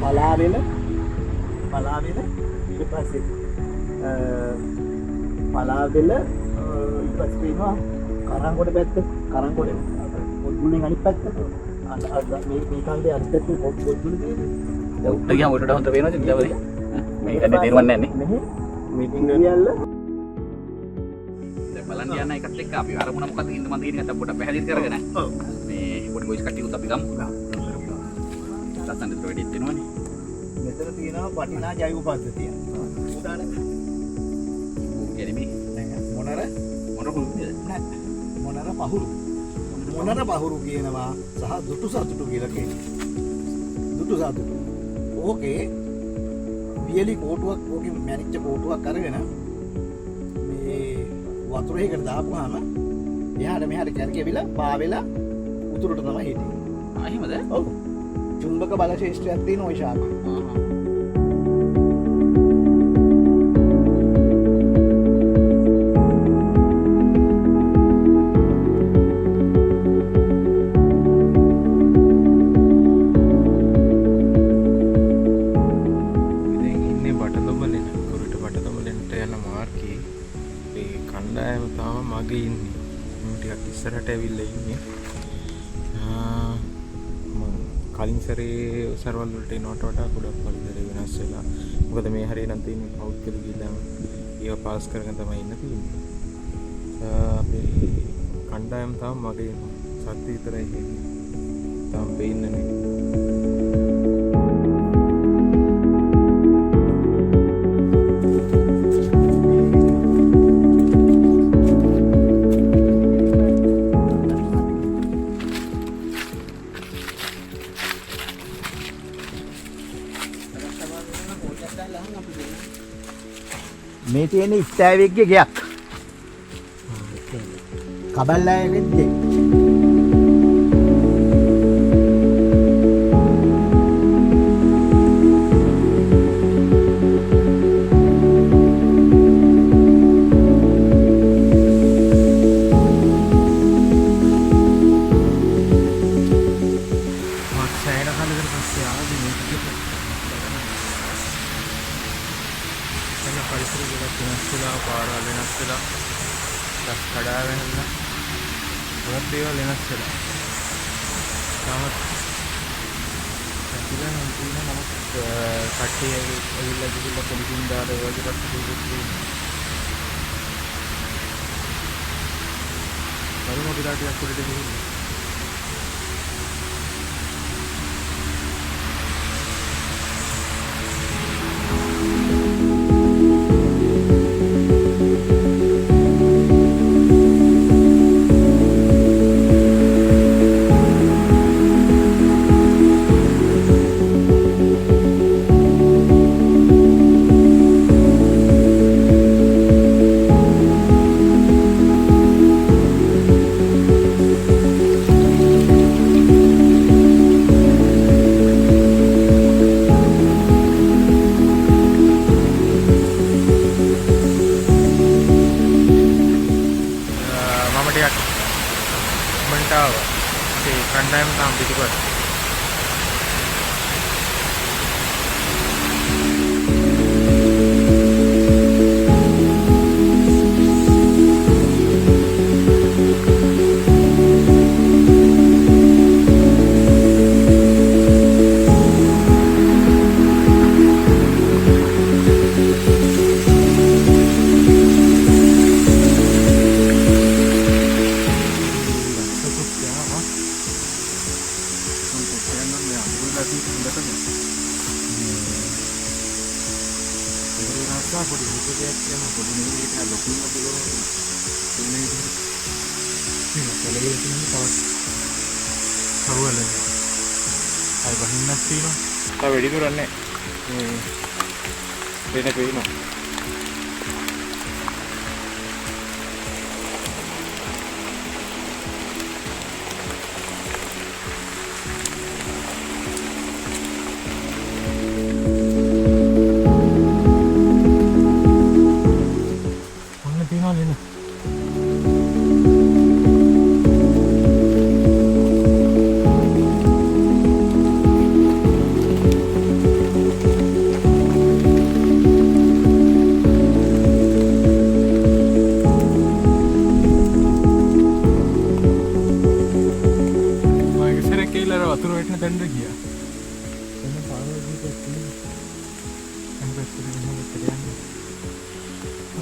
පලාවෙල ඊට පස්සේ පේනවා කරංගොඩ පැත්ත කරංගොඩ පොඩ්ඩුනේ අනිත් පැත්ත මේ කන්දේ අනිත් පැත්තේ පොඩ්ඩුනේ තියෙන්නේ උඩ ගියාම උඩට හොඳ පේනවද ඉතින් මේක නේ තේරුම්න්නේ නැහැ නේ මීටින් ගියල්ල දැන් බලන්න යන එකත් එක්ක අපි අරමුණ මොකක්ද ඉන්න මන් තියෙන එක පොඩ්ඩක් පැහැදිලි කරගෙන මේ පොඩි බොයිස් කට්ටියුත් අපි ගමු ලස්සනට වැඩිත් වෙනවනේ මෙතන තියෙනවා වටිනා ජෛව පද්ධතිය උදාහරණ මොනර පහුරු කියනවා සහ දුටු සතුටු කියලා කියනවා. දුටු සතුටු. ඕකේ වියලි කෝටුවක් ඕකේ මැනිච්ච කෝටුවක් අරගෙන මේ වතුරේකට දාපුවාම එහාට මෙහාට කැරකෙවිලා පාවෙලා උතුරට තමයි හිටින්නේ. ආ එහෙමද? ඔව්. චුම්බක බල ශේෂ්ත්‍රයක් තියෙන ওই ශාඛා. කලින් සැරේ සර්වල් වලට එනවට වඩා ගොඩක් පරිසරය වෙනස් වෙලා. මොකද මේ හරිය නම් තියෙන්නේ පෞද්ගලික ගිල්ලම ඒව පාස් කරගෙන තමයි ඉන්න තියෙන්නේ. අපේ කණ්ඩායම තාම මගේ සත්‍ය විතරයි කියන්නේ. තාම පේන්නේ නැහැ. මේ තියෙන ඉස්තෑවෙක්ගේ ගයක් කබල්ලායගෙත් ගේ වැඩි දුරක් නැහැ. වෙන පේනවා.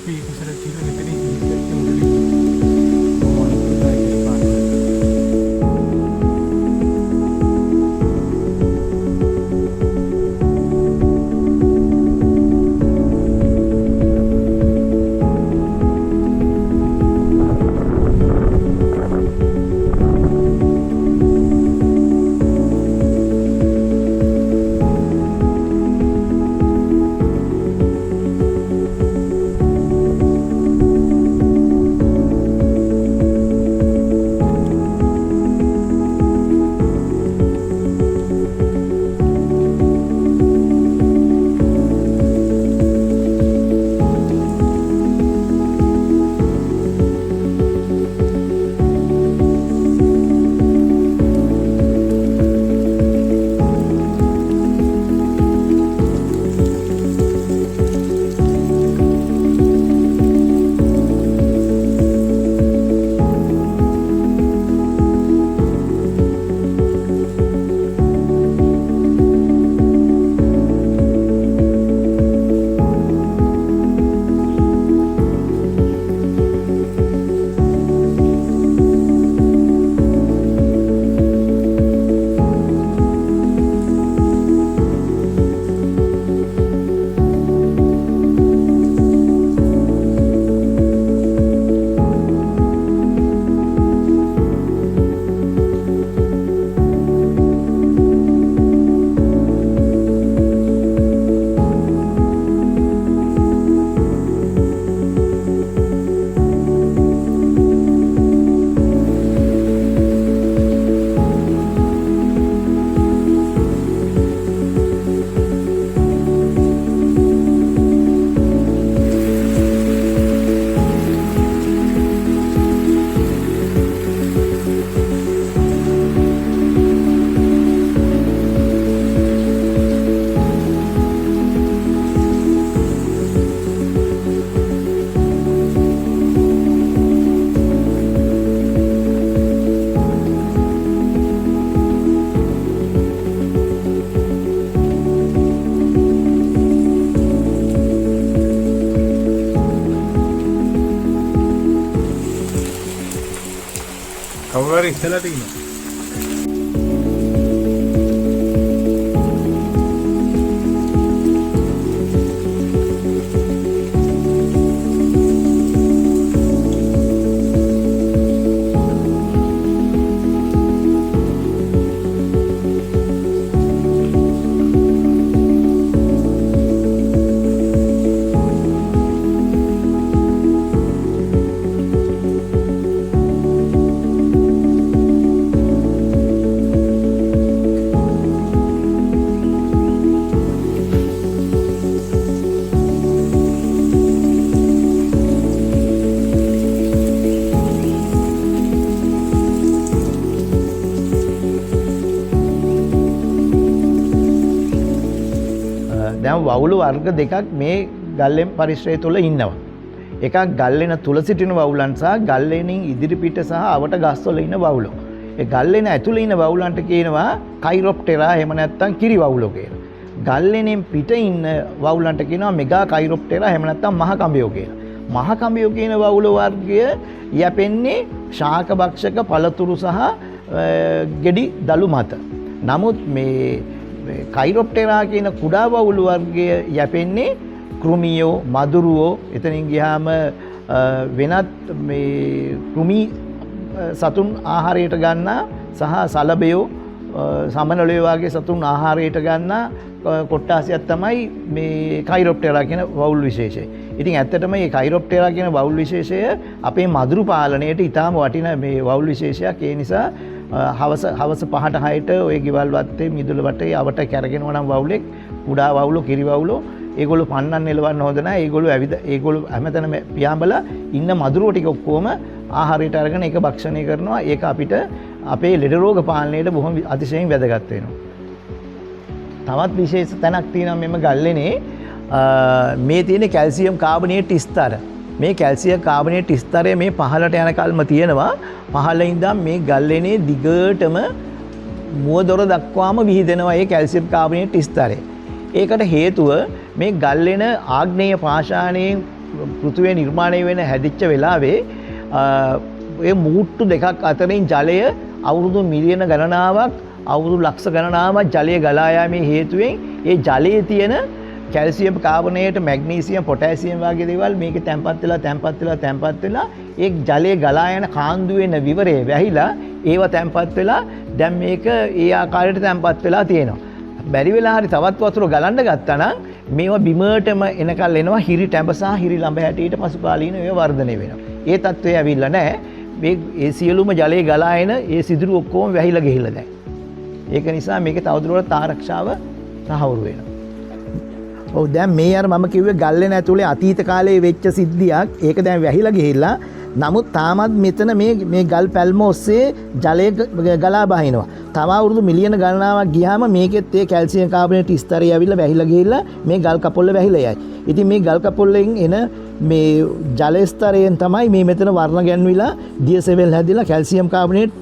අපි ඒක සරල කියලා මෙතනින් ඉස්සෙල්ලා මුලින් මොනවද පාට කවුරු හරි ඉස්සලා තියෙනවා. දැන් වවුල වර්ග දෙකක් මේ ගල්ලෙන් පරිශ්‍රය තුළ ඉන්නවා. එකක් ගල්ලෙන තුල සිටින වවුලන් සහ ගල්ලෙනින් ඉදිරිපිට සහ අවට ගස්වල ඉන්න වවුලෝ. ඒ ගල්ලෙන ඇතුළේ ඉන්න වවුලන්ට කියනවා කයිරොප්ටෙරා එහෙම නැත්නම් කිරි වවුලෝ කියලා. ගල්ලෙනෙන් පිට ඉන්න වවුලන්ට කියනවා මෙගා කයිරොප්ටෙරා එහෙම නැත්නම් මහ කඹයෝ කියලා. මහ කඹයෝ කියන වවුල වර්ගය යැපෙන්නේ ශාක භක්ෂක පළතුරු සහ ගෙඩි දළු මත. නමුත් මේ කයිරොප්ටෙරා කියන කුඩා වවුල වර්ගය යැපෙන්නේ කෘමියෝ මදුරුවෝ එතනින් ගියාම වෙනත් මේ කෘමි සතුන් ආහාරයට ගන්නා සහ සලබයෝ සමනලයෝ වගේ සතුන් ආහාරයට ගන්නා කොට්ටාසියක් තමයි මේ කයිරොප්ටෙරා කියන වවුල් විශේෂය. ඉතින් ඇත්තටම මේ කයිරොප්ටෙරා කියන වවුල් විශේෂය අපේ මදුරු පාලනයට ඉතාම වටින මේ වවුල් විශේෂයක්. ඒ නිසා හවස 5ට 6ට ඔය ගෙවල් වත්තේ මිදුල වටේ අවට කැරගෙනවා නම් වවුලෙක් කුඩා වවුලෝ කිරි වවුලෝ ඒගොල්ලෝ පන්නන්න එලවන්න හොඳ නැහැ. ඒගොල්ලෝ හැමතැනම පියාඹලා ඉන්න මදුරුව ටික ඔක්කොම ආහාරයට අරගෙන ඒක භක්ෂණය කරනවා. ඒක අපිට අපේ ලෙඩ රෝග පාලනයට බොහොම අතිශයින් වැදගත් වෙනවා. තවත් විශේෂ තැනක් තියෙනවා මෙම ගල්ලෙනේ මේ තියෙන කැල්සියම් කාබනේට් ස්තර. මේ කැල්සියම් කාබනේට් ස්තරය මේ පහළට යන කල්ම තියෙනවා. පහළ ඉඳන් මේ ගල්ලෙනේ දිගටම මුවදොර දක්වාම විහිදෙනවා මේ කැල්සියම් කාබනේට් ස්තරය. ඒකට හේතුව මේ ගල්ලෙන ආග්නේය පාෂාණයෙන් පෘථිවිය නිර්මාණය වෙන හැදිච්ච වෙලාවේ ඒ මූට්ටු දෙකක් අතරින් ජලය අවුරුදු මිලියන ගණනාවක් අවුරුදු ලක්ෂ ගණනාවක් ජලය ගලා යාමේ හේතුවෙන් ඒ ජලයේ තියෙන කැල්සියම් කාබනේට මැග්නීසියම් පොටෑසියම් වගේ දේවල් මේක තැම්පත් වෙලා ඒ ජලයේ ගලා යන කාන්දු වෙන විවරය වැහිලා ඒව තැම්පත් වෙලා දැන් මේක ඒ ආකාරයට තැම්පත් වෙලා තියෙනවා. බැරි වෙලා හරි තවත් වතුර ගලන්න ගත්තා නම් මේවා බිමටම එනකල් එනවා හිරි ටැඹ සහ හිරි ලඹ හැටියට පසු කාලීනව ඒවා වර්ධනය වෙනවා. ඒ තත්ත්වය ඇවිල්ලා නැහැ. මේ ඒ සියලුම ජලයේ ගලා එන ඒ සිදුරු ඔක්කොම වැහිලා ගිහිල්ලා දැන්. ඒක නිසා මේක තවදුරටත් ආරක්ෂාව තහවුරු වෙනවා. ඔව් දැන් මේ අර මම කිව්වේ ගල්ලෙන ඇතුලේ අතීත කාලයේ වෙච්ච සිද්ධියක්. ඒක දැන් වැහිලා ගිහිල්ලා නමුත් තාමත් මෙතන මේ ගල් පැල්ම ඔස්සේ ජලය ගලා බහිනවා. තව අවුරුදු මිලියන ගණනාවක් ගියාම මේකෙත් ඒ කැල්සියම් කාබනේට් ස්තරය ඇවිල්ලා වැහිලා ගිහිල්ලා මේ ගල් කපොල්ල වැහිලා යයි. ඉතින් මේ ගල් කපොල්ලෙන් එන මේ ජල ස්තරයෙන් තමයි මේ මෙතන වර්ණ ගැන්විලා දියසෙවල් හැදිලා කැල්සියම් කාබනේට්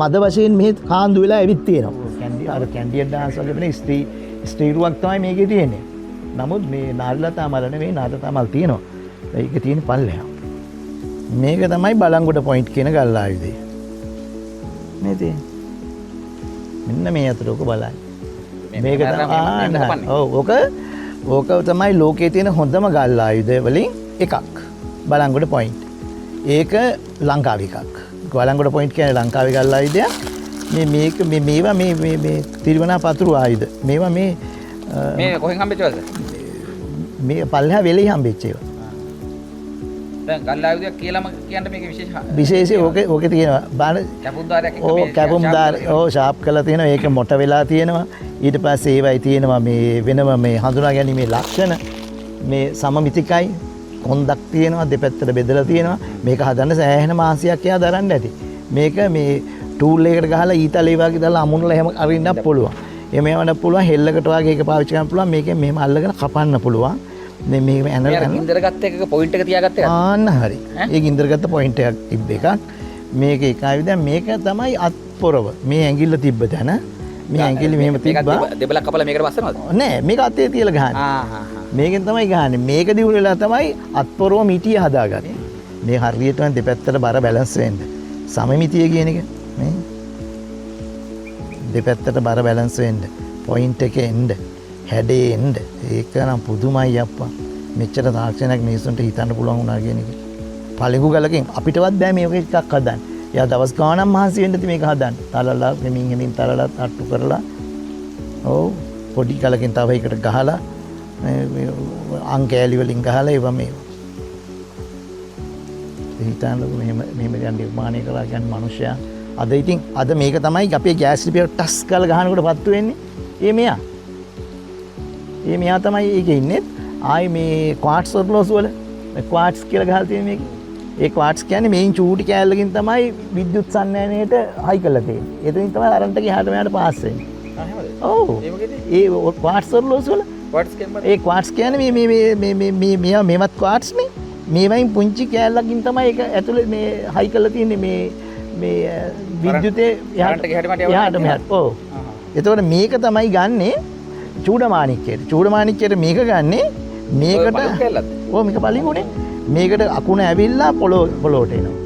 මද වශයෙන් මේ කාන්දු වෙලා ඇවිත් තියෙනවා. අර කැන්ඩියන් ඩාන්ස් වගේ වෙන ස්ත්‍රීරුවක් තමයි මේකේ තියෙන්නේ. නමුත් මේ නාරිලතා මල නෙවෙයි නාරිලතා මල් තියෙනවා. ඒක තියෙන පල්ලෙහා. මේක තමයි බලංගොඩ පොයින්ට් කියන ගල් ආයුධය. මේ තියෙන්නේ. මෙන්න මේ අතට ඔක බලන්න. මේක තමයි ඕක තමයි ලෝකයේ තියෙන හොඳම ගල් ආයුධය වලින් එකක්. බලංගොඩ පොයින්ට්. ඒක ලංකාවේ එකක්. බලංගොඩ පොයින්ට් කියන්නේ ලංකාවේ ගල් ආයුධයක්. මේවා මේ තිරිවනා පතුරු ආයුධ. මේවා මේ කොහෙන් හම්බෙච්චවද? මේ පල්ලෙහා වෙලෙහි හම්බෙච්ච ඒවා. දැන් ගල් ආයුධයක් කියලාම කියන්න මේක විශේෂයි ඕකේ තියෙනවා. බලන්න කැපුම්දාරයක් එක්ක මේ කැපුම්දාර ෂාප් කරලා තියෙනවා. ඒක මොට වෙලා තියෙනවා. ඊට පස්සේ ඒවයි තියෙනවා මේ වෙනම මේ හඳුනා ගැනීමේ ලක්ෂණ. මේ සමමිතිකයි කොන්දක් තියෙනවා දෙපැත්තට බෙදලා තියෙනවා. මේක හදන්න සෑහෙන මාසියක් යා දරන්න ඇති. මේක මේ ටූල් එකකට ගහලා ඊතලේ වගේ දාලා අමුණලා එහෙම අරින්නත් පුළුවන්. එහෙම යවන්න පුළුවන් හෙල්ලකට වගේ ඒක පාවිච්චි කරන්න පුළුවන්. මේකෙන් මෙහෙම අල්ලගෙන කපන්න පුළුවන්. මේ ඇනලා ගින්දර ගත්ත එකක පොයින්ට් එක තියාගත්ත එක. ආන්න හරි. ඒ ගින්දර ගත්ත පොයින්ට් එකක් තිබ්බ එකක්. මේක එකයි දැන් මේක තමයි අත්පොරව. මේ ඇඟිල්ල තිබ්බ තැන. මේ ඇඟිලි මෙහෙම තිබ්බා. දෙබලක් කපලා මේකට බස්සනවද? නෑ මේක අතේ තියලා ගහන්නේ. මේකෙන් තමයි ගහන්නේ. මේක දිහු වෙලා තමයි අත්පොරව මිටිය හදාගන්නේ. මේ හරියටම දෙපැත්තට බර බැලන්ස් වෙන්න. සමමිතිය කියන එක මේ දෙපැත්තට බර බැලන්ස් වෙන්න. පොයින්ට් එකේ එන්න. හැඩේ එන්න. ඒක නම් පුදුමයි අප්පා. මෙච්චර තාක්ෂණයක් මිනිස්සුන්ට හිතන්න පුළුවන් වුණා කියන එක. පළඟු ගලකින් අපිටවත් බෑ මේක එකක් හදන්න. යා දවස් ගාණක් මහන්සි වෙන්නද මේක හදන්න. තලලා මෙමින් තලලා අට්ටු කරලා. ඔව් පොඩි ගලකින් තව එකට ගහලා අංකෑලි වලින් ගහලා ඒවා මේ හිතන්න මෙහෙම යන නිර්මාණය කරලා කියන්නේ මිනිස්සයා අද ඉතින් අද මේක තමයි අපේ ගෑස් ලිපියට ටස් කරලා ගහනකොට පත්තු වෙන්නේ. මෙයා තමයි ඒකේ ඉන්නේ. ආයි මේ ක්වාට්ස් ඔර්ලෝසු වල මේ ක්වාට්ස් කියලා ගහලා තියෙන මේක. ඒ ක්වාට්ස් කියන්නේ මේන් චූටි කෑල්ලකින් තමයි විද්‍යුත් සන්නායනයට හයි කරලා තියෙන්නේ. එතනින් තමයි අරන්ට ගියාට මෙයාට පාස් වෙන්නේ. ඔව්. ඒ ක්වාට්ස් ඔර්ලෝසු වල ඒ ක්වාට්ස් කියන්නේ මේවත් ක්වාට්ස් නේ. මේවයින් පුංචි කෑල්ලකින් තමයි ඒක ඇතුලේ මේ හයි කරලා තියෙන්නේ මේ විද්‍යුතේ එහාට මෙහාට. ඔව්. එතකොට මේක තමයි ගන්නෙ චූඩමාණික්කයට. චූඩමාණික්කයට මේක ගන්නෙ මේකට ඔව් මේක පළිඟුනේ. මේකට අකුණ ඇවිල්ලා පොළොවට එනවා.